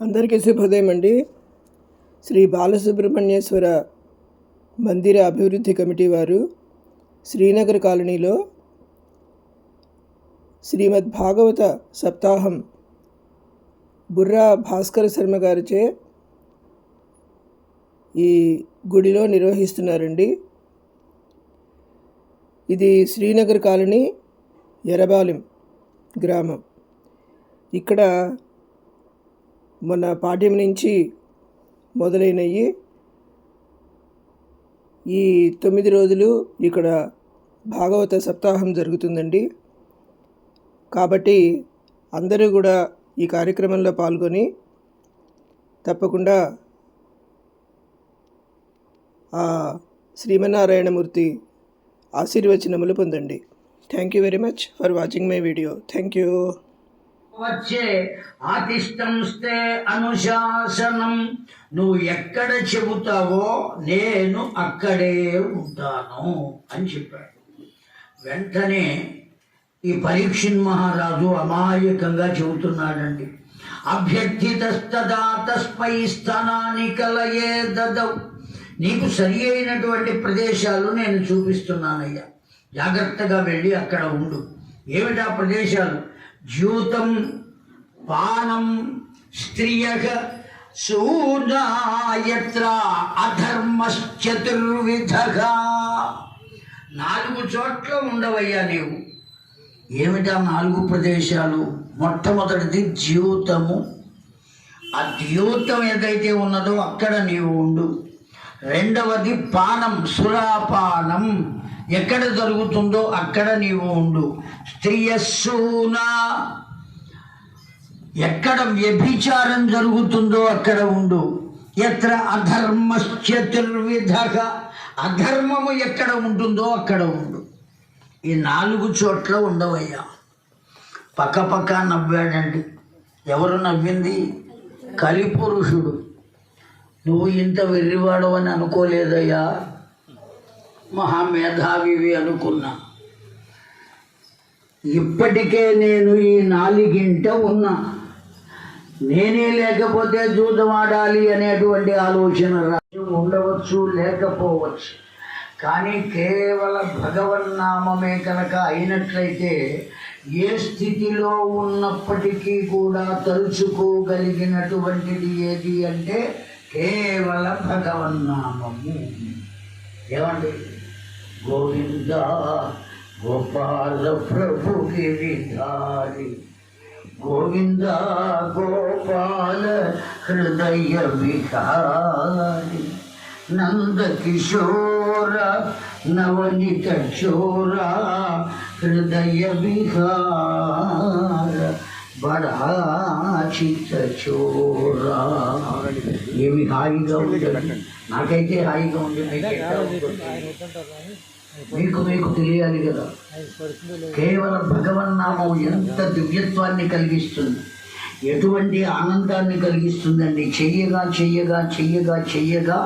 అందరికీ శుభోదయం అండి. శ్రీ బాలసుబ్రహ్మణ్యేశ్వర మందిర అభివృద్ధి కమిటీ వారు శ్రీనగర్ కాలనీలో శ్రీమద్ భాగవత సప్తాహం బుర్రా భాస్కర శర్మ గారిచే ఈ గుడిలో నిర్వహిస్తున్నారండి. ఇది శ్రీనగర్ కాలనీ, ఎర్రబాలెం గ్రామం. ఇక్కడ మొన్న పాడ్యం నుంచి మొదలైనవి. ఈ 9 రోజులు ఇక్కడ భాగవత సప్తాహం జరుగుతుందండి. కాబట్టి అందరూ కూడా ఈ కార్యక్రమంలో పాల్గొని తప్పకుండా ఆ శ్రీమన్నారాయణమూర్తి ఆశీర్వచనములు పొందండి. Thank you very much for watching my video. Thank you. వచ్చే ఆతిష్టంస్తే అనుశాసనం, నువ్వు ఎక్కడ చెబుతావో నేను అక్కడే ఉంటాను అని చెప్పాడు. వెంటనే ఈ పరీక్షిన్ మహారాజు అమాయకంగా చెబుతున్నాడండి. అభ్యర్థితస్తదా తస్మై స్థానాన్ని కలయే దదౌ, నీకు సరి అయినటువంటి ప్రదేశాలు నేను చూపిస్తున్నానయ్యా, జాగ్రత్తగా వెళ్ళి అక్కడ ఉండు. ఏమిటా ప్రదేశాలు? జ్యూతం, పానం, స్త్రియః, సూనాయత్ర అధర్మశ్చతుర్విధః. 4 చోట్ల ఉండవయ్యా నీవు. ఏమిటా 4 ప్రదేశాలు? మొట్టమొదటిది ద్యూతము. ఆ ద్యూతం ఏదైతే ఉన్నదో అక్కడ నీవు ఉండు. రెండవది పానం, సురాపానం ఎక్కడ జరుగుతుందో అక్కడ నీవు ఉండు. స్త్రియస్సూనా, ఎక్కడ వ్యభిచారం జరుగుతుందో అక్కడ ఉండు. ఎత్ర అధర్మశ్చతుర్విధః, అధర్మము ఎక్కడ ఉంటుందో అక్కడ ఉండు. ఈ 4 చోట్ల ఉండవయ్యా. పక్క నవ్వాడండి. ఎవరు నవ్వింది? కలిపురుషుడు. నువ్వు ఇంత వెర్రివాడవని అనుకోలేదయ్యా, మహామేధావివి అనుకున్నా. ఇప్పటికే నేను ఈ 4గింట ఉన్నా. నేనే లేకపోతే జూదమాడాలి అనేటువంటి ఆలోచన ఉండవచ్చు, లేకపోవచ్చు. కానీ కేవల భగవన్నామమే కనుక అయినట్లయితే ఏ స్థితిలో ఉన్నప్పటికీ కూడా తలుచుకోగలిగినటువంటిది ఏది అంటే కేవల భగవన్నామము. ఏమండి? గోవింద గోపాల ప్రభు గిరిధారి, గోవింద గోపాల హృదయ విహారి, నంద కిశోర నవనిత చోర హృదయ విహార, బడాచిత చోరా. ఏమి హాయిగా ఉంటుంది. నాకైతే హాయిగా ఉంది. మీకు తెలియాలి కదా. కేవలం భగవన్నామం ఎంత దివ్యత్వాన్ని కలిగిస్తుంది, ఎటువంటి ఆనందాన్ని కలిగిస్తుందండి. చెయ్యగా చెయ్యగా చెయ్యగా చెయ్యగా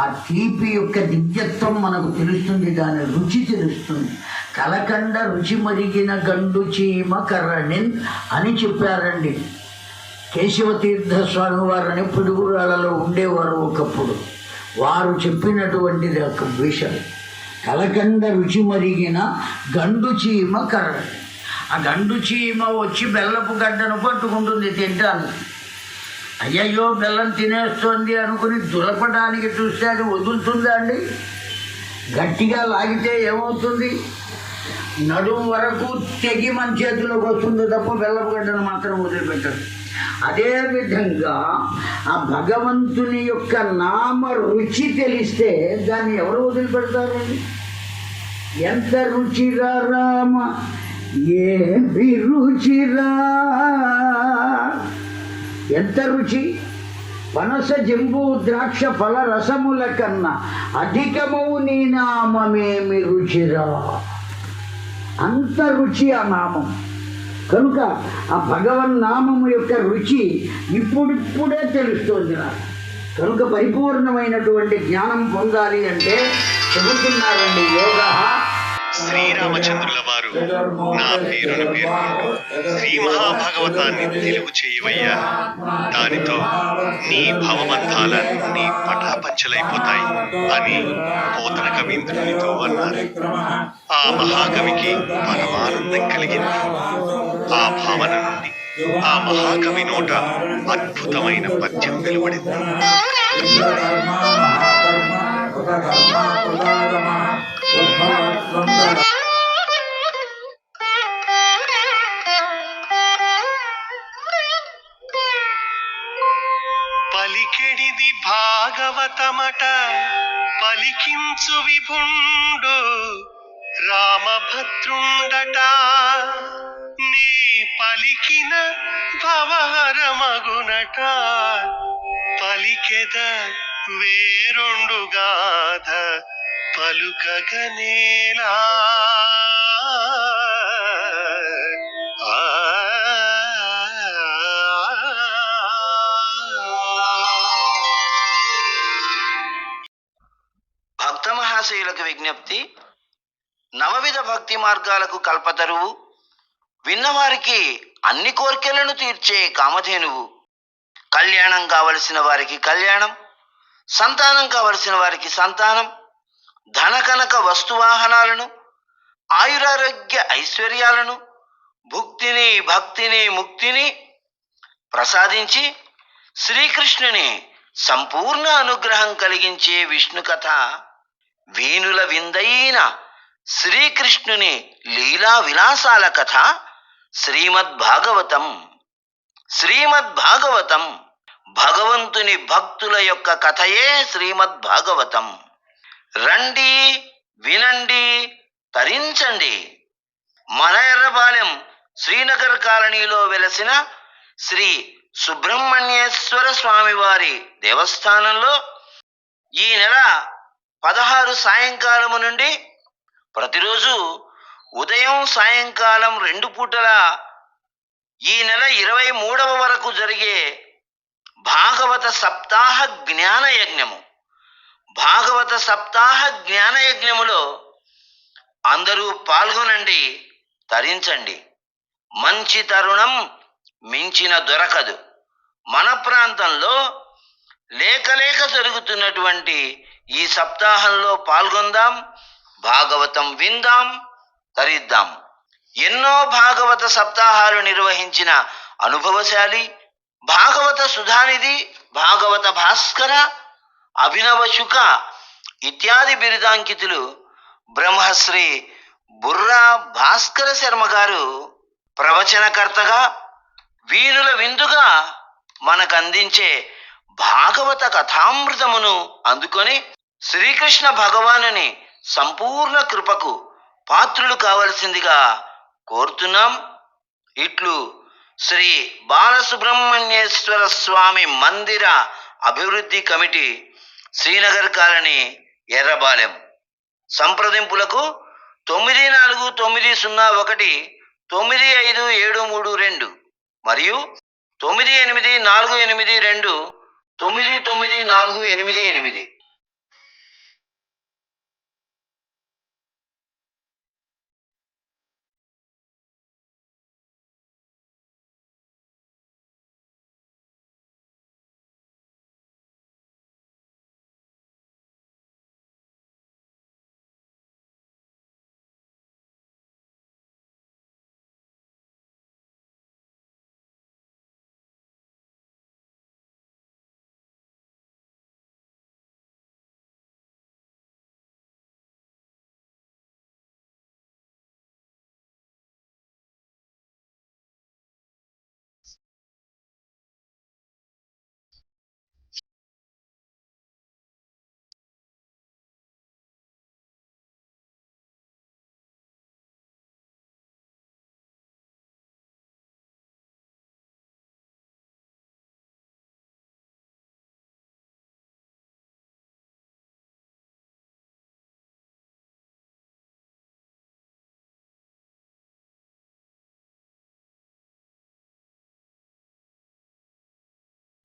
ఆ తీపి యొక్క దివ్యత్వం మనకు తెలుస్తుంది, దాని రుచి తెలుస్తుంది. కలకండ రుచి మరిగిన గండు చీమ కర్రణిన్ అని చెప్పారండి. కేశవతీర్థ స్వామి వారిని పిడుగురాళ్ళలో ఉండేవారు ఒకప్పుడు. వారు చెప్పినటువంటిది ఒక విషయం. కలకండ రుచి మరిగిన గండు చీమ కర్రణి. ఆ గండు చీమ వచ్చి బెల్లపు గడ్డను పట్టుకుంటుంది తింటానికి. అయ్యయ్యో బెల్లం తినేస్తోంది అనుకుని దులపడానికి చూస్తే అది వదులుతుందా అండి? గట్టిగా లాగితే ఏమవుతుంది? నడుము వరకు తెగి మన చేతిలోకి వస్తుంది తప్ప బెల్లపు గడ్డను మాత్రం వదిలిపెట్టదు. అదేవిధంగా ఆ భగవంతుని యొక్క నామ రుచి తెలిస్తే దాన్ని ఎవరు వదిలిపెడతారండి? ఎంత రుచిరా రామ, ఏ రుచిరా, ఎంత రుచి! పనస, జంబూ, ద్రాక్ష ఫల రసముల కన్నా అధికమవు నీ నామమేమి రుచిరా. అంత రుచి ఆ నామం. కనుక ఆ భగవన్నామము యొక్క రుచి ఇప్పుడిప్పుడే తెలుస్తోంది నాకు. కనుక పరిపూర్ణమైనటువంటి జ్ఞానం పొందాలి అంటే చెబుతున్నారండి యోగ. శ్రీరామచంద్రుల వారు నా పేరును పేర్కొంటూ శ్రీ మహాభాగవతాన్ని తెలుగు చేయవయ్యా. దానితో నీ భవబంధాలన్నీ పటాపంచలైపోతాయి అని పోతన కవీంద్రునితో అన్నారు. ఆ మహాకవికి పరమానందం కలిగింది. ఆ భావన నుండి ఆ మహాకవి నోట అద్భుతమైన పద్యం వెలువడింది. పలికెడిది భాగవతమట పలికించు విభుండు రామభద్రుండట. నీ పలికిన భవహరమగునట. పలికెద వేరొండు గాథ పలుకగనేలా. భక్త మహాశయులకు విజ్ఞప్తి. నవవిధ భక్తి మార్గాలకు కల్పతరువు, విన్నవారికి అన్ని కోర్కెలను తీర్చే కామధేనువు, కళ్యాణం కావలసిన వారికి కళ్యాణం, సంతానం కావలసిన వారికి సంతానం, ధనకనక వస్తువాహనాలను, ఆయురారోగ్య ఐశ్వర్యాలను, భుక్తిని భక్తిని ముక్తిని ప్రసాదించి శ్రీకృష్ణుని సంపూర్ణ అనుగ్రహం కలిగించే విష్ణు కథ, వీణుల విందైన శ్రీకృష్ణుని లీలా విలాసాల కథ శ్రీమద్భాగవతం. శ్రీమద్భాగవతం భగవంతుని భక్తుల యొక్క కథయే శ్రీమద్భాగవతం. రండి, వినండి, తరించండి. మన ఎర్రపాలెం శ్రీనగర్ కాలనీలో వెలసిన శ్రీ సుబ్రహ్మణ్యేశ్వర స్వామివారి దేవస్థానంలో ఈ నెల 16 సాయంకాలము నుండి ప్రతిరోజు ఉదయం సాయంకాలం 2 పూటల ఈ నెల 23వ వరకు జరిగే భాగవత సప్తాహ జ్ఞాన యజ్ఞము. భాగవత సప్తాహ జ్ఞాన యజ్ఞములో అందరూ పాల్గొనండి, తరించండి. మంచి తరుణం మించిన దొరకదు. మన ప్రాంతంలో లేక జరుగుతున్నటువంటి ఈ సప్తాహంలో పాల్గొందాం, భాగవతం విందాం, తరిద్దాం. ఎన్నో భాగవత సప్తాహాలు నిర్వహించిన అనుభవశాలి, భాగవత సుధానిధి, భాగవత భాస్కర, అభినవ శుక ఇత్యాది బిరుదాంకితులు బ్రహ్మశ్రీ బుర్రా భాస్కర శర్మ గారు ప్రవచనకర్తగా, వీణుల విందుగా మనకు అందించే భాగవత కథామృతమును అందుకొని శ్రీకృష్ణ భగవానుని సంపూర్ణ కృపకు పాత్రులు కావలసిందిగా కోరుతున్నాం. ఇట్లు శ్రీ బాలసుబ్రహ్మణ్యేశ్వర స్వామి మందిర అభివృద్ధి కమిటీ, శ్రీనగర్ కాలనీ, ఎర్రబాలెం. సంప్రదింపులకు 9401 95732 మరియు 9848 994488.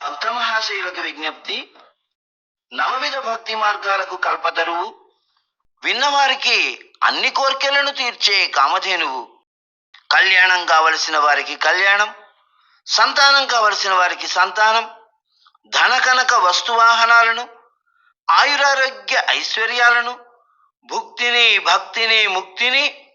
భక్త మహాశయులకు విజ్ఞప్తి. నవవిధ భక్తి మార్గాలకు కల్పతరువు, విన్నవారికి అన్ని కోర్కెలను తీర్చే కామధేనువు, కళ్యాణం కావలసిన వారికి కళ్యాణం, సంతానం కావలసిన వారికి సంతానం, ధనకనక వస్తువాహనాలను, ఆయురారోగ్య ఐశ్వర్యాలను, భుక్తిని భక్తిని ముక్తిని